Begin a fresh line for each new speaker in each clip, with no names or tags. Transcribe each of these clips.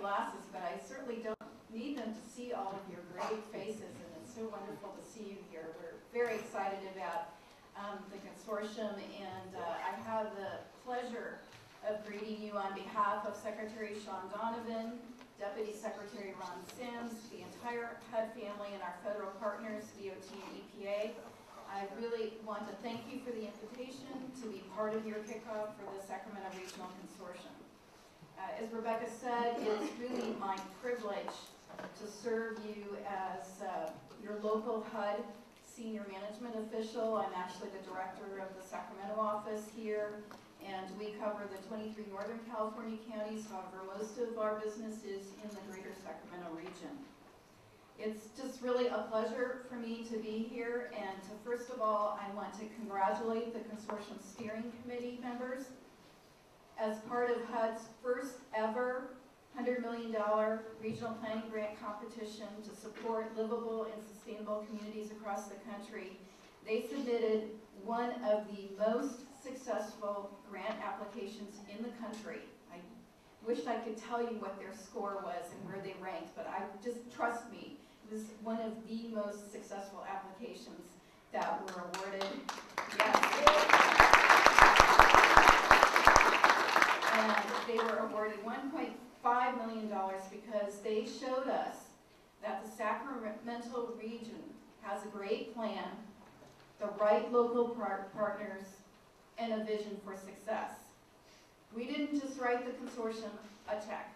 glasses, but I certainly don't need them to see all of your great faces, and it's so wonderful to see you here. We're very excited about the consortium, and I have the pleasure of greeting you on behalf of Secretary Sean Donovan, Deputy Secretary Ron Sims, the entire HUD family, and our federal partners, DOT and EPA. I really want to thank you for the invitation to be part of your kickoff for the Sacramento Regional Consortium. As Rebecca said, it's really my privilege to serve you as your local HUD senior management official. I'm actually the director of the Sacramento office here, and we cover the 23 Northern California counties. However, most of our business is in the greater Sacramento region. It's just really a pleasure for me to be here, and to, first of all, I want to congratulate the Consortium Steering Committee members. As part of HUD's first ever $100 million regional planning grant competition to support livable and sustainable communities across the country, they submitted one of the most successful grant applications in the country. I wished I could tell you what their score was and where they ranked, but just trust me, it was one of the most successful applications that were awarded. Yes. And they were awarded $1.5 million because they showed us that the Sacramento region has a great plan, the right local partners, and a vision for success. We didn't just write the consortium a check.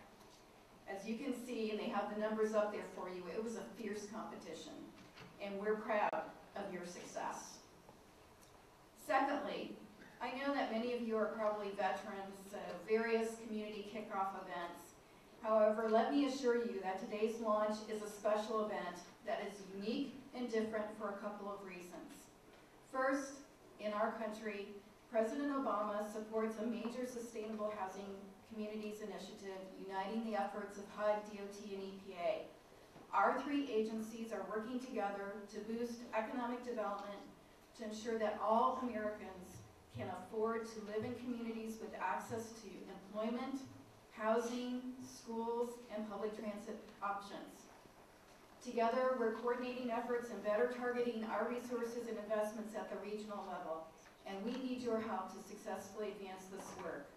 As you can see, and they have the numbers up there for you, it was a fierce competition, and we're proud of your success. Secondly, I know that many of you are probably veterans of various community kickoff events. However, let me assure you that today's launch is a special event that is unique and different for a couple of reasons. First, in our country, President Obama supports a major sustainable housing communities initiative uniting the efforts of HUD, DOT, and EPA. Our three agencies are working together to boost economic development to ensure that all Americans can afford to live in communities with access to employment, housing, schools, and public transit options. Together, we're coordinating efforts and better targeting our resources and investments at the regional level, and we need your help to successfully advance this work.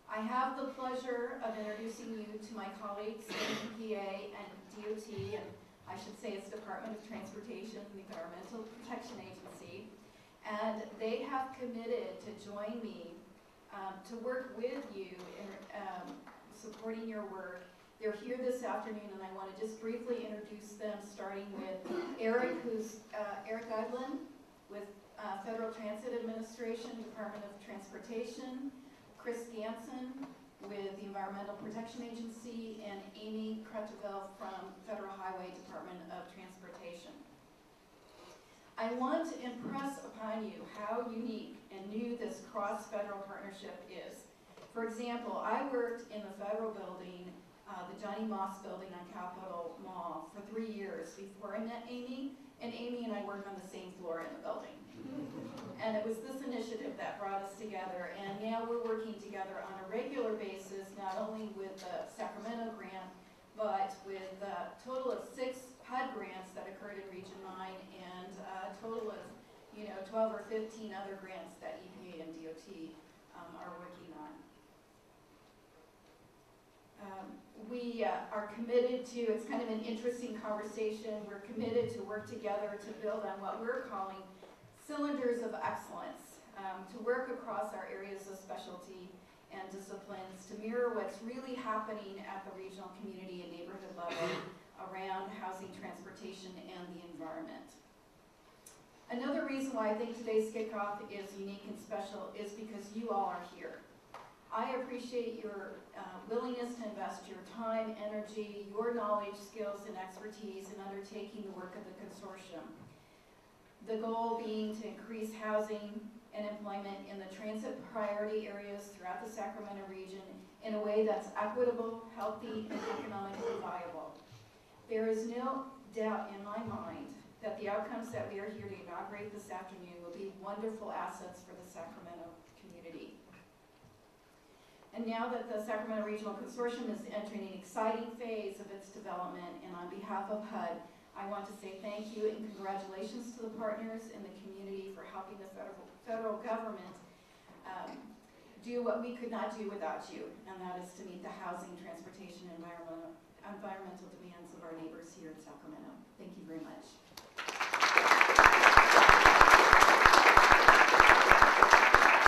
I have the pleasure of introducing you to my colleagues in EPA and DOT, and I should say it's Department of Transportation, the Environmental Protection Agency, and they have committed to join me to work with you in supporting your work. They're here this afternoon, and I want to just briefly introduce them, starting with Eric, who's Eric Udlin with Federal Transit Administration, Department of Transportation, Chris Ganson with the Environmental Protection Agency, and Amy Crutchville from Federal Highway Department of Transportation. I want to impress upon you how unique and new this cross-federal partnership is. For example, I worked in the federal building, the Johnny Moss building on Capitol Mall, for 3 years before I met Amy, and Amy and I worked on the same floor in the building. And it was this initiative that brought us together, and now we're working together on a regular basis, not only with the Sacramento grant, but with a total of 6 HUD grants that occurred in Region 9, and a total of 12 or 15 other grants that EPA and DOT are working on. We are committed to, it's kind of an interesting conversation, we're committed to work together to build on what we're calling cylinders of excellence, to work across our areas of specialty and disciplines to mirror what's really happening at the regional, community, and neighborhood level around housing, transportation, and the environment. Another reason why I think today's kickoff is unique and special is because you all are here. I appreciate your willingness to invest your time, energy, your knowledge, skills, and expertise in undertaking the work of the consortium. The goal being to increase housing and employment in the transit priority areas throughout the Sacramento region in a way that's equitable, healthy, and economically viable. There is no doubt in my mind that the outcomes that we are here to inaugurate this afternoon will be wonderful assets for the Sacramento community. And now that the Sacramento Regional Consortium is entering an exciting phase of its development, and on behalf of HUD, I want to say thank you and congratulations to the partners in the community for helping the federal government do what we could not do without you, and that is to meet the housing, transportation, and environmental demands of our neighbors here in Sacramento. Thank you very much.